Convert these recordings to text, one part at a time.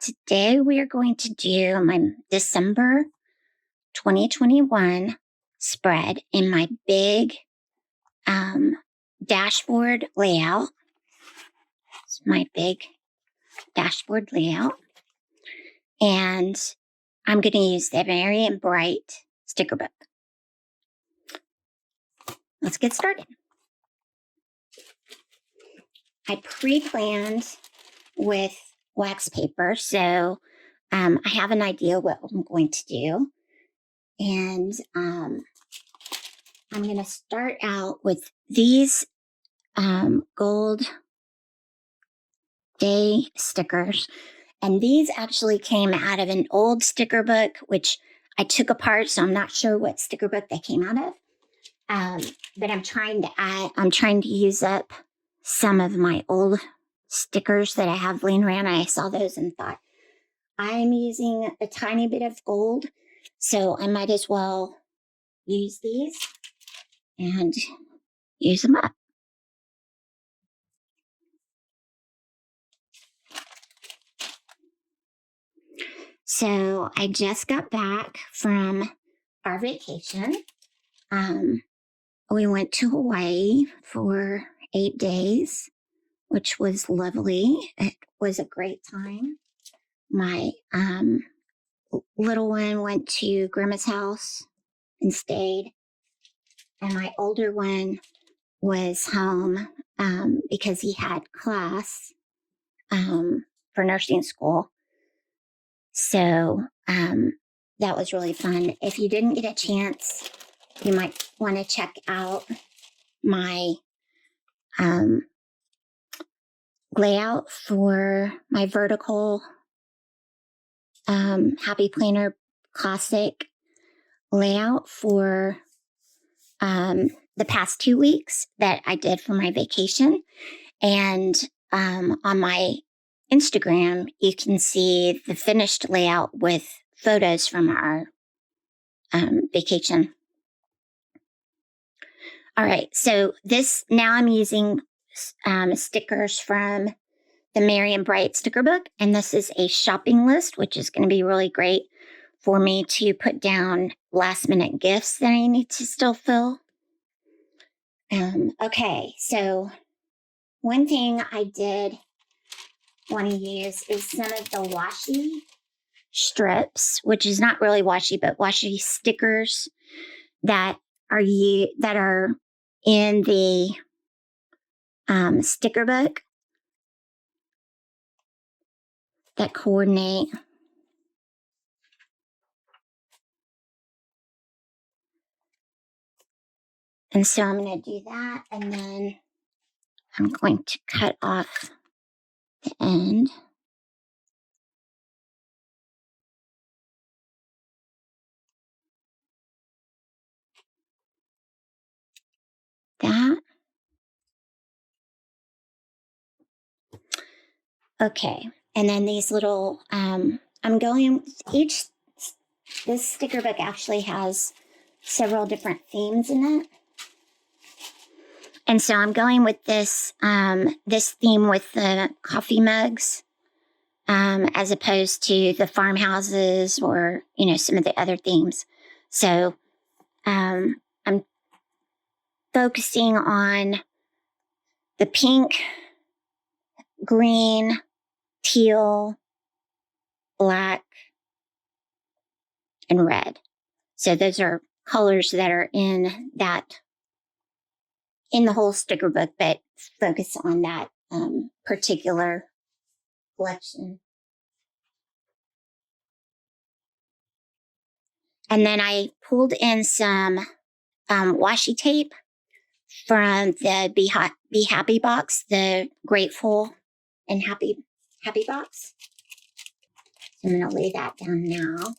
Today we are going to do my December 2021 spread in my big dashboard layout. It's my big dashboard layout. And I'm going to use the Merry and Bright sticker book. Let's get started. I pre-planned with wax paper, so I have an idea what I'm going to do. And I'm going to start out with these gold day stickers. And these actually came out of an old sticker book, which I took apart, so I'm not sure what sticker book they came out of. But I'm trying to use up some of my old stickers that I have laying around. I saw those and thought, I'm using a tiny bit of gold, so I might as well use these and use them up. So I just got back from our vacation. We went to Hawaii for 8 days, which was lovely. It was a great time. My little one went to Grandma's house and stayed, and my older one was home because he had class for nursing school. So that was really fun. If you didn't get a chance, you might want to check out my layout for my vertical Happy Planner Classic layout for the past 2 weeks that I did for my vacation. And on my Instagram, you can see the finished layout with photos from our vacation. All right, so now I'm using stickers from the Merry and Bright sticker book, and this is a shopping list, which is going to be really great for me to put down last minute gifts that I need to still fill. Okay, so one thing I did want to use is some of the washi strips, which is not really washi, but washi stickers that are in the sticker book that coordinate. And so I'm going to do that, and then I'm going to cut off the end. That. Okay, and then these little, this sticker book actually has several different themes in it. And so I'm going with this theme with the coffee mugs, as opposed to the farmhouses or, some of the other themes. So I'm focusing on the pink, green, teal, black, and red. So those are colors that are in the whole sticker book, but focus on that particular collection. And then I pulled in some washi tape from the Be Happy box, the Grateful and Happy box. So I'm going to lay that down now.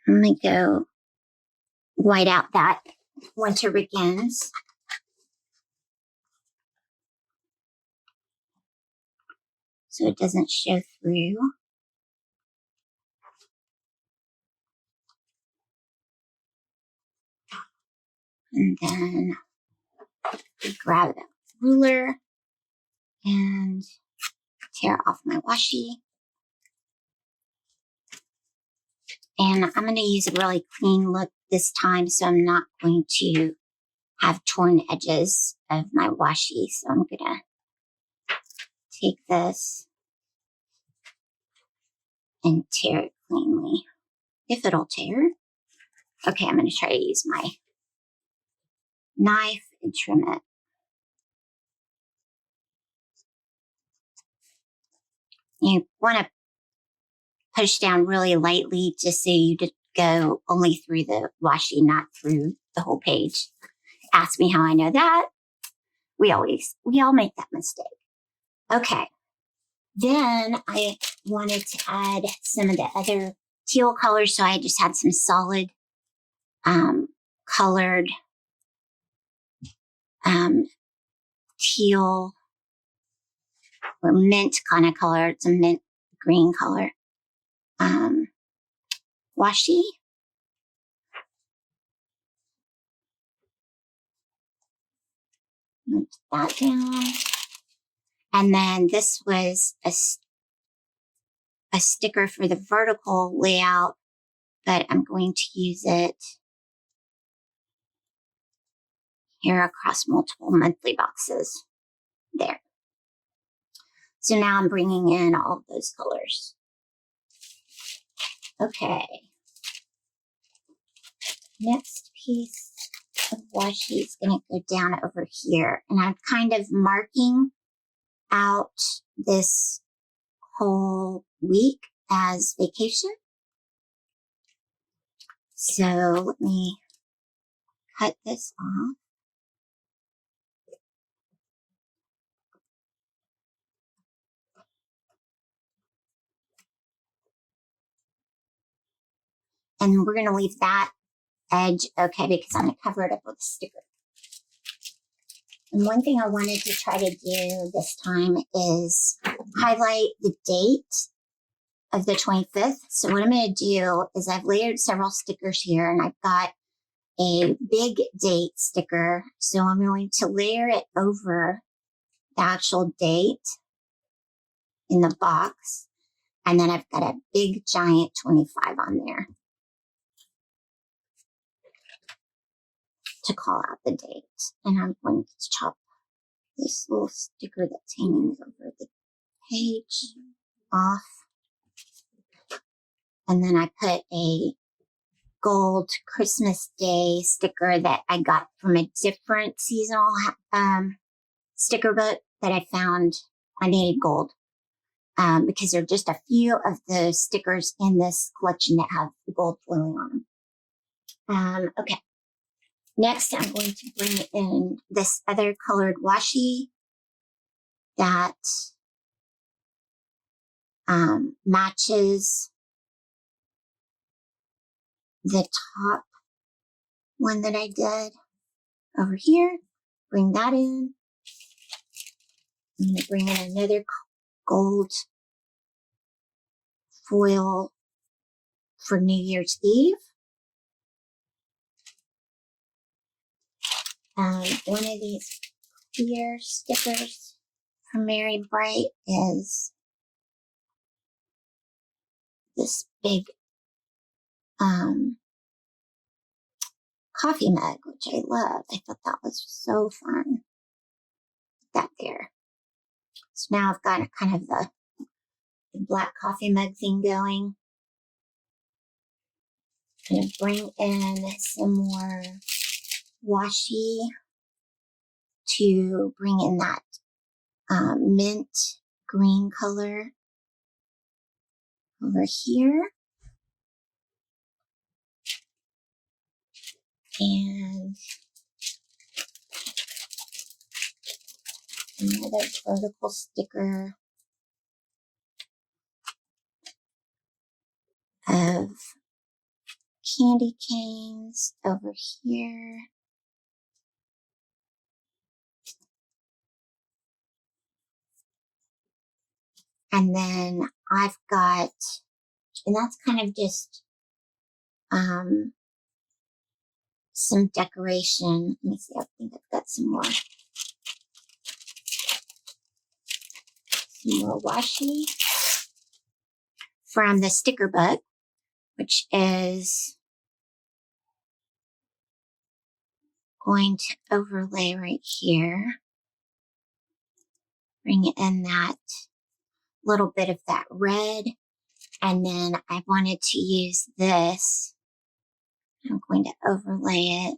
Let me go white out that Winter Begins. So it doesn't show through. And then grab the ruler and tear off my washi. And I'm going to use a really clean look this time, so I'm not going to have torn edges of my washi. So I'm going to take this and tear it cleanly, if it'll tear. Okay, I'm going to try to use my knife and trim it. You want to push down really lightly just so you just go only through the washi, not through the whole page. Ask me how I know that. We all make that mistake. Okay. Then I wanted to add some of the other teal colors, so I just had some solid colored teal or mint kind of color. It's a mint green color washi. Put that down. And then this was a sticker for the vertical layout, but I'm going to use it here across multiple monthly boxes. There. So now I'm bringing in all of those colors. Okay. Next piece of washi is going to go down over here. And I'm kind of marking out this whole week as vacation. So let me cut this off. And we're going to leave that edge okay because I'm going to cover it up with a sticker. And one thing I wanted to try to do this time is highlight the date of the 25th. So what I'm going to do is I've layered several stickers here and I've got a big date sticker. So I'm going to layer it over the actual date in the box. And then I've got a big giant 25 on there to call out the date. And I'm going to chop this little sticker that's hanging over the page off. And then I put a gold Christmas Day sticker that I got from a different seasonal sticker book that I found. I needed gold because there are just a few of the stickers in this collection that have gold foiling on them. Okay. Next, I'm going to bring in this other colored washi that matches the top one that I did over here. Bring that in. I'm going to bring in another gold foil for New Year's Eve. One of these clear stickers from Mary Bright is this big coffee mug, which I love. I thought that was so fun. That there. So now I've got kind of the black coffee mug thing going. I'm going to bring in some more washi to bring in that mint green color over here. And another vertical sticker of candy canes over here. And then I've got, and that's kind of just some decoration. Let me see, I think I've got some more washi from the sticker book, which is going to overlay right here. Bring in that little bit of that red. And then I wanted to use this. I'm going to overlay it.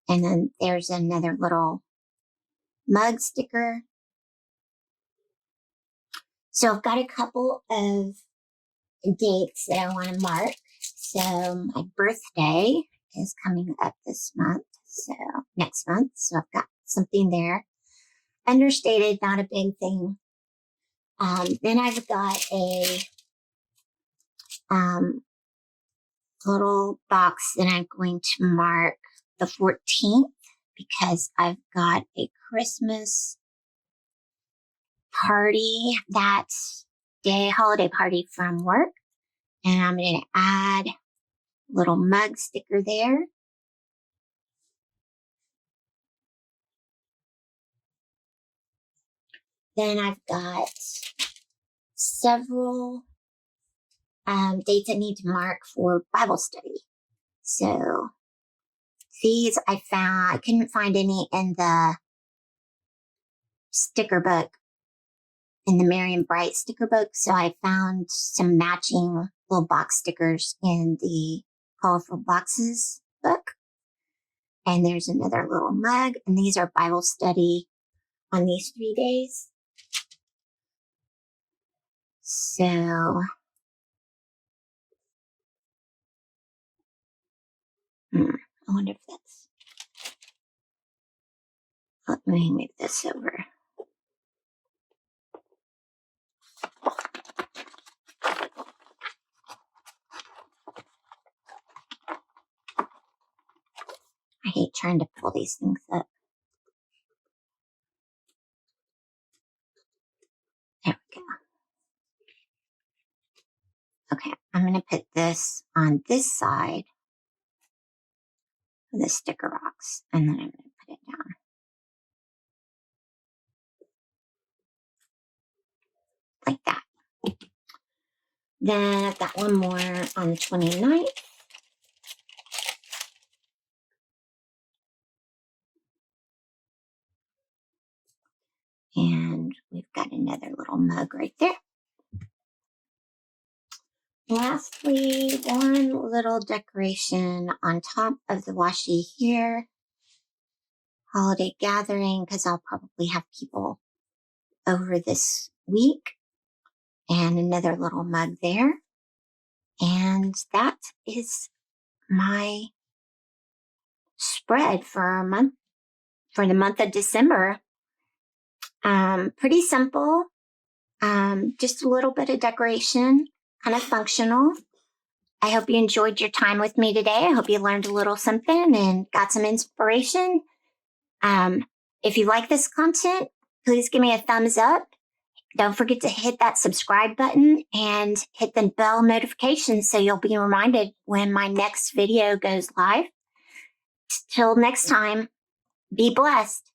And then there's another little mug sticker. So I've got a couple of dates that I want to mark. So my birthday is coming up this month. So next month. So I've got something there. Understated, not a big thing. Then I've got a little box that I'm going to mark the 14th because I've got a Christmas party that day, holiday party from work. And I'm going to add a little mug sticker there. Then I've got several dates I need to mark for Bible study. So these I couldn't find any in the sticker book, in the Marion Bright sticker book. So I found some matching little box stickers in the Colorful Boxes book. And there's another little mug. And these are Bible study on these 3 days. So I wonder if that's, let me move this over. I hate trying to pull these things up. There we go. Okay, I'm going to put this on this side of the sticker box, and then I'm going to put it down. Like that. Then I've got one more on the 29th. And we've got another little mug right there. Lastly, one little decoration on top of the washi here. Holiday gathering, because I'll probably have people over this week. And another little mug there. And that is my spread for the month of December. Pretty simple. Just a little bit of decoration, kind of functional. I hope you enjoyed your time with me today. I hope you learned a little something and got some inspiration. If you like this content, please give me a thumbs up. Don't forget to hit that subscribe button and hit the bell notification so you'll be reminded when my next video goes live. Till next time, be blessed.